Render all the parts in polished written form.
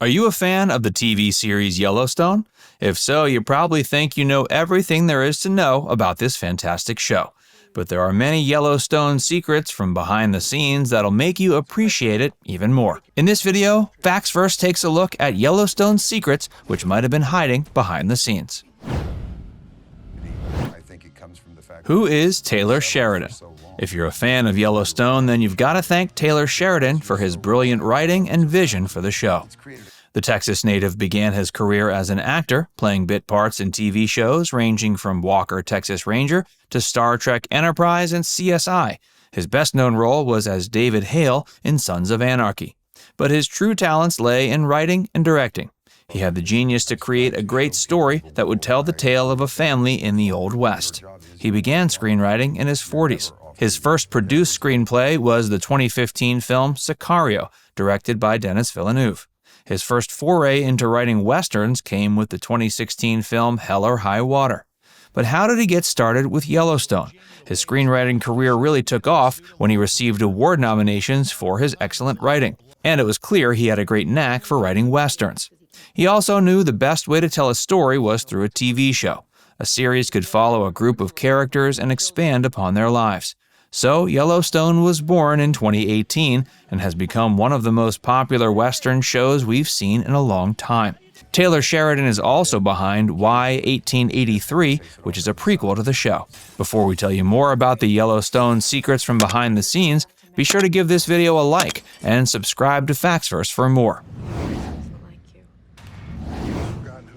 Are you a fan of the TV series Yellowstone? If so, you probably think you know everything there is to know about this fantastic show. But there are many Yellowstone secrets from behind the scenes that'll make you appreciate it even more. In this video, Facts First takes a look at Yellowstone's secrets which might have been hiding behind the scenes. Who is Taylor Sheridan? If you're a fan of Yellowstone, then you've got to thank Taylor Sheridan for his brilliant writing and vision for the show. The Texas native began his career as an actor, playing bit parts in TV shows ranging from Walker, Texas Ranger to Star Trek Enterprise and CSI. His best-known role was as David Hale in Sons of Anarchy. But his true talents lay in writing and directing. He had the genius to create a great story that would tell the tale of a family in the Old West. He began screenwriting in his 40s. His first produced screenplay was the 2015 film Sicario, directed by Denis Villeneuve. His first foray into writing westerns came with the 2016 film Hell or High Water. But how did he get started with Yellowstone? His screenwriting career really took off when he received award nominations for his excellent writing, and it was clear he had a great knack for writing westerns. He also knew the best way to tell a story was through a TV show. A series could follow a group of characters and expand upon their lives. So Yellowstone was born in 2018 and has become one of the most popular Western shows we've seen in a long time. Taylor Sheridan is also behind Y 1883, which is a prequel to the show. Before we tell you more about the Yellowstone secrets from behind the scenes, be sure to give this video a like and subscribe to Facts First for more.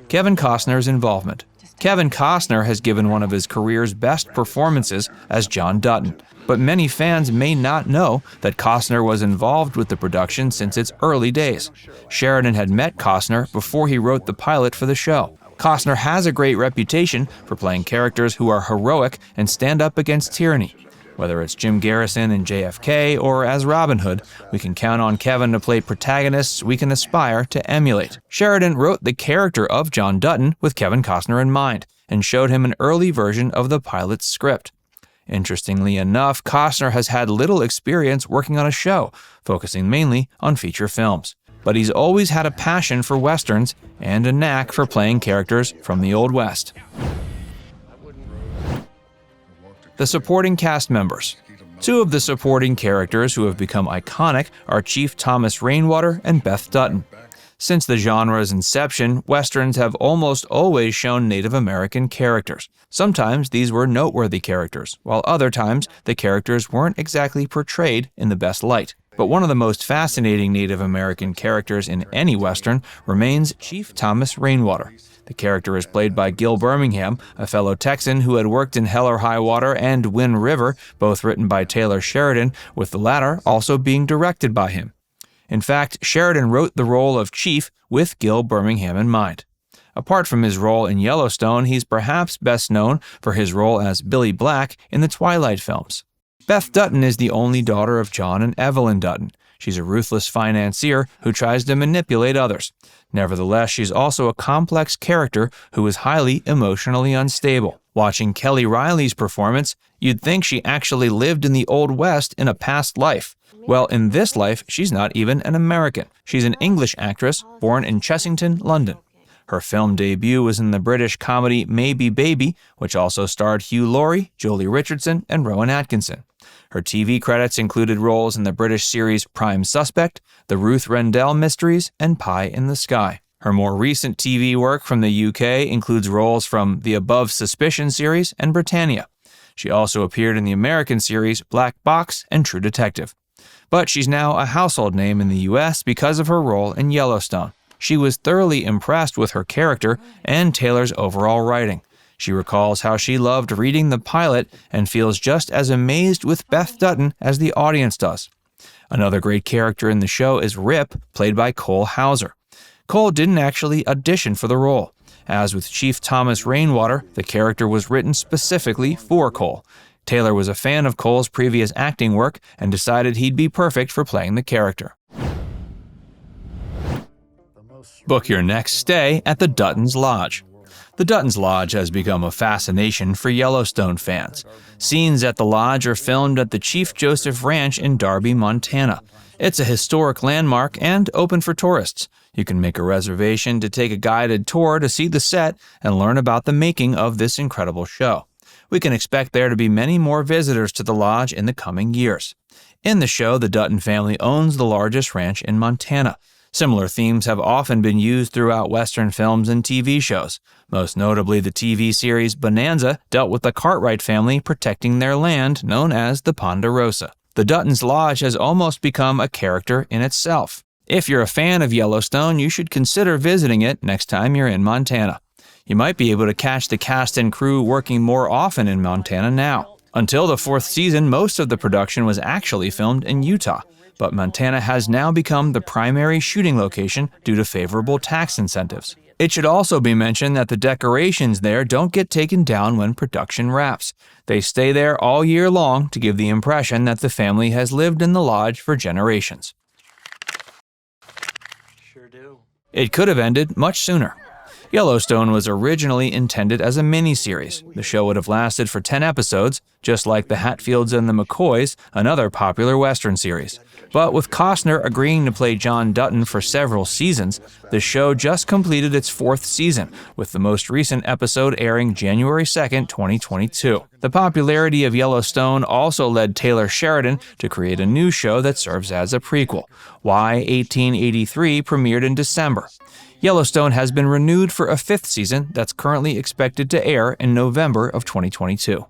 Kevin Costner's involvement. Kevin Costner has given one of his career's best performances as John Dutton, but many fans may not know that Costner was involved with the production since its early days. Sheridan had met Costner before he wrote the pilot for the show. Costner has a great reputation for playing characters who are heroic and stand up against tyranny. Whether it's Jim Garrison in JFK or as Robin Hood, we can count on Kevin to play protagonists we can aspire to emulate. Sheridan wrote the character of John Dutton with Kevin Costner in mind and showed him an early version of the pilot's script. Interestingly enough, Costner has had little experience working on a show, focusing mainly on feature films. But he's always had a passion for westerns and a knack for playing characters from the Old West. The supporting cast members. Two of the supporting characters who have become iconic are Chief Thomas Rainwater and Beth Dutton. Since the genre's inception, westerns have almost always shown Native American characters. Sometimes these were noteworthy characters, while other times the characters weren't exactly portrayed in the best light. But one of the most fascinating Native American characters in any western remains Chief Thomas Rainwater. The character is played by Gil Birmingham, a fellow Texan who had worked in Hell or High Water and Wind River, both written by Taylor Sheridan, with the latter also being directed by him. In fact, Sheridan wrote the role of Chief with Gil Birmingham in mind. Apart from his role in Yellowstone, he's perhaps best known for his role as Billy Black in the Twilight films. Beth Dutton is the only daughter of John and Evelyn Dutton. She's a ruthless financier who tries to manipulate others. Nevertheless, she's also a complex character who is highly emotionally unstable. Watching Kelly Riley's performance, you'd think she actually lived in the Old West in a past life. Well, in this life, she's not even an American. She's an English actress born in Chessington, London. Her film debut was in the British comedy Maybe Baby, which also starred Hugh Laurie, Jolie Richardson, and Rowan Atkinson. Her TV credits included roles in the British series Prime Suspect, The Ruth Rendell Mysteries, and Pie in the Sky. Her more recent TV work from the UK includes roles from the Above Suspicion series and Britannia. She also appeared in the American series Black Box and True Detective. But she's now a household name in the US because of her role in Yellowstone. She was thoroughly impressed with her character and Taylor's overall writing. She recalls how she loved reading the pilot and feels just as amazed with Beth Dutton as the audience does. Another great character in the show is Rip, played by Cole Hauser. Cole didn't actually audition for the role. As with Chief Thomas Rainwater, the character was written specifically for Cole. Taylor was a fan of Cole's previous acting work and decided he'd be perfect for playing the character. Book your next stay at the Dutton's Lodge. The Dutton's Lodge has become a fascination for Yellowstone fans. Scenes at the lodge are filmed at the Chief Joseph Ranch in Darby, Montana. It's a historic landmark and open for tourists. You can make a reservation to take a guided tour to see the set and learn about the making of this incredible show. We can expect there to be many more visitors to the lodge in the coming years. In the show, the Dutton family owns the largest ranch in Montana. Similar themes have often been used throughout Western films and TV shows. Most notably, the TV series Bonanza dealt with the Cartwright family protecting their land, known as the Ponderosa. The Dutton's Lodge has almost become a character in itself. If you're a fan of Yellowstone, you should consider visiting it next time you're in Montana. You might be able to catch the cast and crew working more often in Montana now. Until the 4th season, most of the production was actually filmed in Utah, but Montana has now become the primary shooting location due to favorable tax incentives. It should also be mentioned that the decorations there don't get taken down when production wraps. They stay there all year long to give the impression that the family has lived in the lodge for generations. Sure do. It could have ended much sooner. Yellowstone was originally intended as a miniseries. The show would have lasted for 10 episodes, just like The Hatfields and the McCoys, another popular Western series. But with Costner agreeing to play John Dutton for several seasons, the show just completed its 4th season, with the most recent episode airing January 2, 2022. The popularity of Yellowstone also led Taylor Sheridan to create a new show that serves as a prequel. Why 1883 premiered in December. Yellowstone has been renewed for a 5th season that's currently expected to air in November of 2022.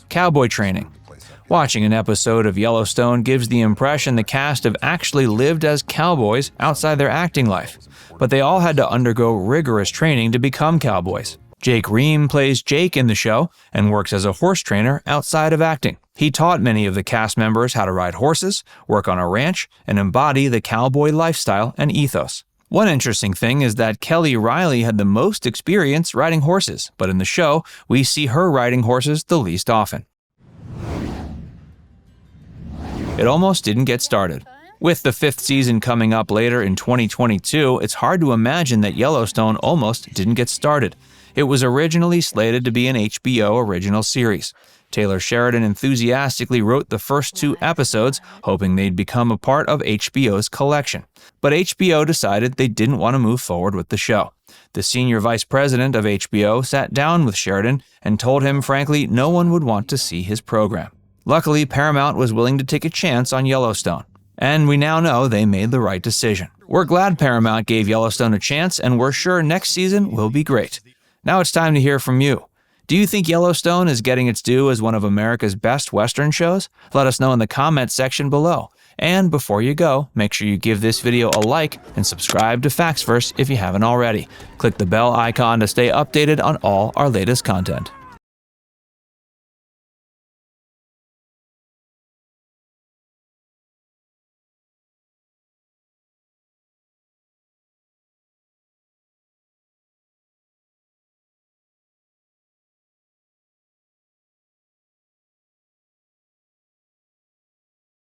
Cowboy Training. Watching an episode of Yellowstone gives the impression the cast have actually lived as cowboys outside their acting life, but they all had to undergo rigorous training to become cowboys. Jake Ream plays Jake in the show and works as a horse trainer outside of acting. He taught many of the cast members how to ride horses, work on a ranch, and embody the cowboy lifestyle and ethos. One interesting thing is that Kelly Riley had the most experience riding horses, but in the show, we see her riding horses the least often. It almost didn't get started. With the 5th season coming up later in 2022, it's hard to imagine that Yellowstone almost didn't get started. It was originally slated to be an HBO original series. Taylor Sheridan enthusiastically wrote the first 2 episodes, hoping they'd become a part of HBO's collection. But HBO decided they didn't want to move forward with the show. The senior vice president of HBO sat down with Sheridan and told him, frankly, no one would want to see his program. Luckily, Paramount was willing to take a chance on Yellowstone. And we now know they made the right decision. We're glad Paramount gave Yellowstone a chance, and we're sure next season will be great. Now it's time to hear from you. Do you think Yellowstone is getting its due as one of America's best Western shows? Let us know in the comments section below. And before you go, make sure you give this video a like and subscribe to FactsVerse if you haven't already. Click the bell icon to stay updated on all our latest content.